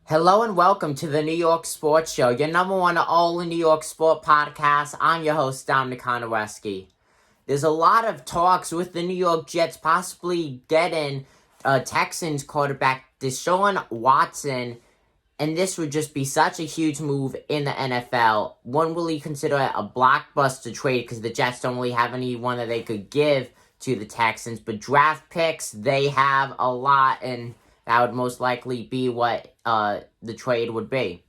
Hello and welcome to the New York Sports Show, your number one all New York sport podcast. I'm your host, Dominic Konoweski. There's a lot of talks with the New York Jets possibly getting Texans quarterback Deshawn Watson, and this would just be such a huge move in the NFL. One really consider it a blockbuster trade because the Jets don't really have anyone that they could give to the Texans, but draft picks, they have a lot, and that would most likely be what the trade would be.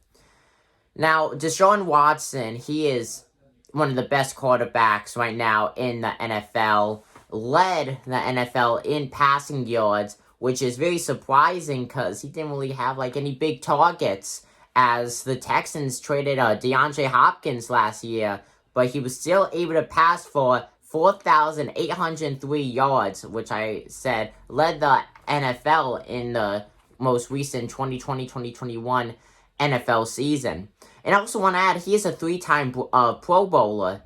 Now, Deshawn Watson, he is one of the best quarterbacks right now in the NFL, led the NFL in passing yards, which is very surprising because he didn't really have any big targets as the Texans traded DeAndre Hopkins last year, but he was still able to pass for 4,803 yards, which I said led the NFL in the most recent 2020-2021 NFL season. And I also want to add, he is a three-time Pro Bowler.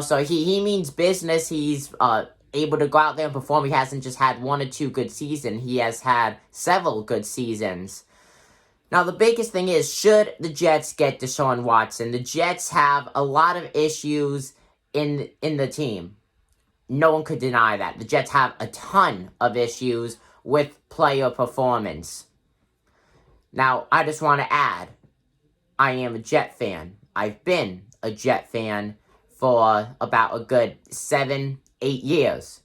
So he means business. He's able to go out there and perform. He hasn't just had one or two good seasons. He has had several good seasons. Now, the biggest thing is, should the Jets get Deshawn Watson? The Jets have a lot of issues in the team. No one could deny that. The Jets have a ton of issues with player performance. Now, I just want to add, I am a Jet fan. I've been a Jet fan for about a good 7-8 years.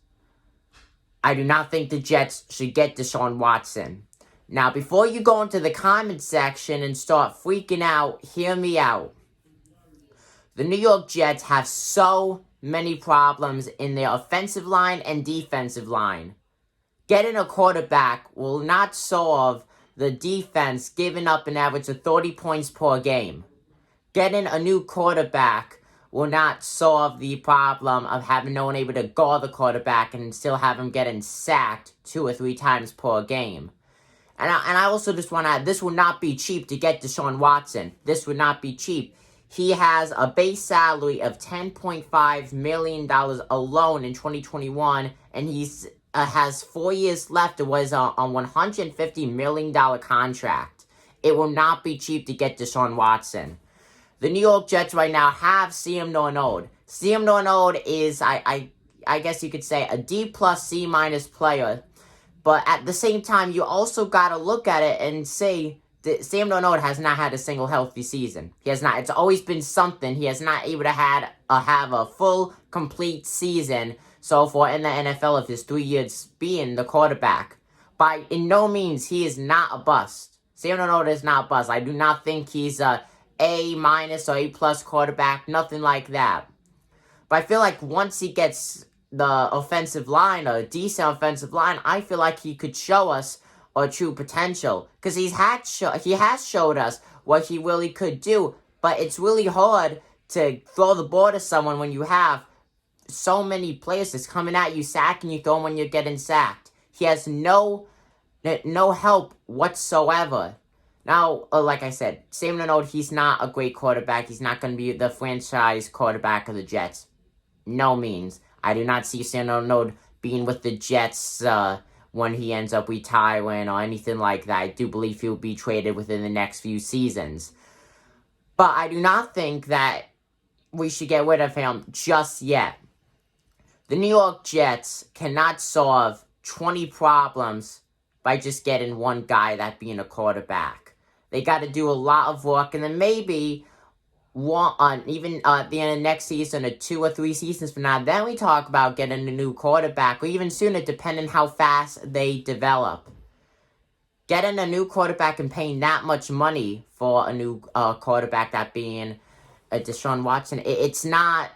I do not think the Jets should get Deshawn Watson. Now, before you go into the comment section and start freaking out, hear me out. The New York Jets have so many problems in their offensive line and defensive line. Getting a quarterback will not solve the defense giving up an average of 30 points per game. Getting a new quarterback will not solve the problem of having no one able to guard the quarterback and still have him getting sacked 2 or 3 times per game. And I also just want to add, this will not be cheap to get Deshawn Watson. This would not be cheap. He has a base salary of $10.5 million alone in 2021, and he's has 4 years left. It was a $150 million contract. It will not be cheap to get Deshawn Watson. The New York Jets right now have Sam Darnold. Sam Darnold is, I guess you could say, a D+, C- player. But at the same time, you also got to look at it and say, Sam Darnold has not had a single healthy season. He has not. It's always been something. He has not able to have a full, complete season so far in the NFL of his 3 years being the quarterback. By in no means, he is not a bust. Sam Darnold is not a bust. I do not think he's a A- or A+ quarterback. Nothing like that. But I feel like once he gets the offensive line, a decent offensive line, I feel like he could show us or true potential, because he has showed us what he really could do, but it's really hard to throw the ball to someone when you have so many players that's coming at you, sacking you, throwing when you're getting sacked. He has no help whatsoever. Now, like I said, Sam Darnold, he's not a great quarterback. He's not going to be the franchise quarterback of the Jets. No means. I do not see Sam Darnold being with the Jets when he ends up retiring or anything like that. I do believe he'll be traded within the next few seasons. But I do not think that we should get rid of him just yet. The New York Jets cannot solve 20 problems by just getting one guy, that being a quarterback. They got to do a lot of work, and then maybe even at the end of next season or 2 or 3 seasons from now, then we talk about getting a new quarterback, or even sooner, depending how fast they develop. Getting a new quarterback and paying that much money for a new quarterback, that being Deshawn Watson, it's not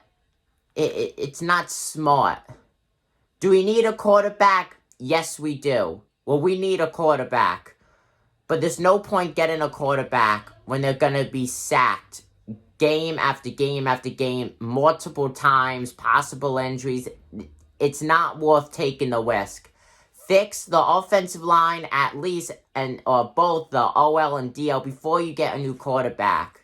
smart. Do we need a quarterback? Yes, we do. Well, we need a quarterback. But there's no point getting a quarterback when they're going to be sacked game after game after game, multiple times, possible injuries. It's not worth taking the risk. Fix the offensive line at least, or both the OL and DL, before you get a new quarterback.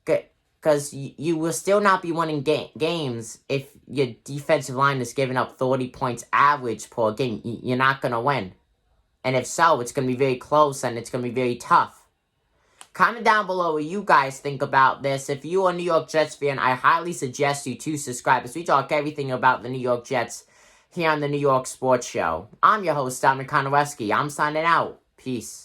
Because you will still not be winning games if your defensive line is giving up 30 points average per game. You're not going to win. And if so, it's going to be very close and it's going to be very tough. Comment down below what you guys think about this. If you're a New York Jets fan, I highly suggest you to subscribe as we talk everything about the New York Jets here on the New York Sports Show. I'm your host, Dominic Konoweski. I'm signing out. Peace.